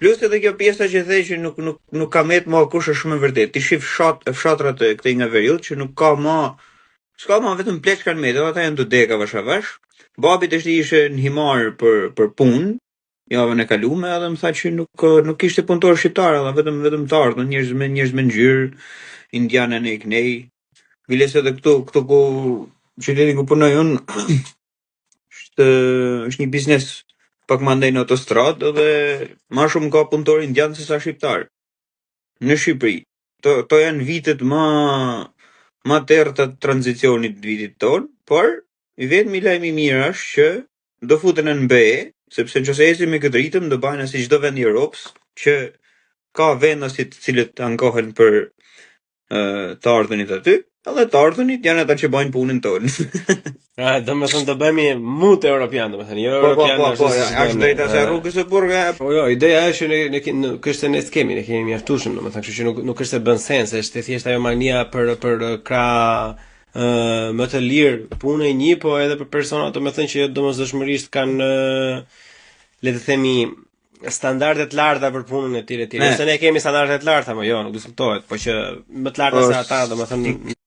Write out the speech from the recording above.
Plus edhe kjo pjesa që the që nuk ka met më kush është shumë e vërtet. Ti shif fshatrat e këtej nga veriut që nuk ka më s'ka më vetëm pleç kanë met, ata janë të deka vash. Babi tash ishte në Himar për punë javën e kaluame, edhe më tha që nuk kishte punëtor shqiptar, edhe vetëm të ardhën njerëz me ngjyrë, indianë në iknej. Viles edhe këtu ku qyteti ku punoj unë është një biznes pak më andej në autostradë dhe ma shumë ka punëtor indian se sa shqiptar në Shqipëri. To janë vitet ma terta të tranzicionit të vitit ton, por i vetmi lajm i mirë është që do futen në BE, sepse nëse ecim me këtë ritëm do bajnë si çdo vend i Europës që ka vendasit të cilët ankohen për të ardhunit aty, edhe të ardhunit janë ata që bajnë punën tonë. Do me thënë të bëhemi mut europian, do me thënë, jo europian është drejta se rrugës së burga. Po jo, ideja është që ne kështë ne s'kemi, ne kemi mjaftueshëm, do me thënë, kështu që nuk është se bën sens, është thjesht ajo mania për krah më të lirë punë e një, po edhe për persona, do me thënë që domosdoshmërisht kanë le të themi standarde të larta për punën e tyre. Nëse ne kemi standarde të larta, më jo, nuk diskutohet, po që më të larta se ata, do me thënë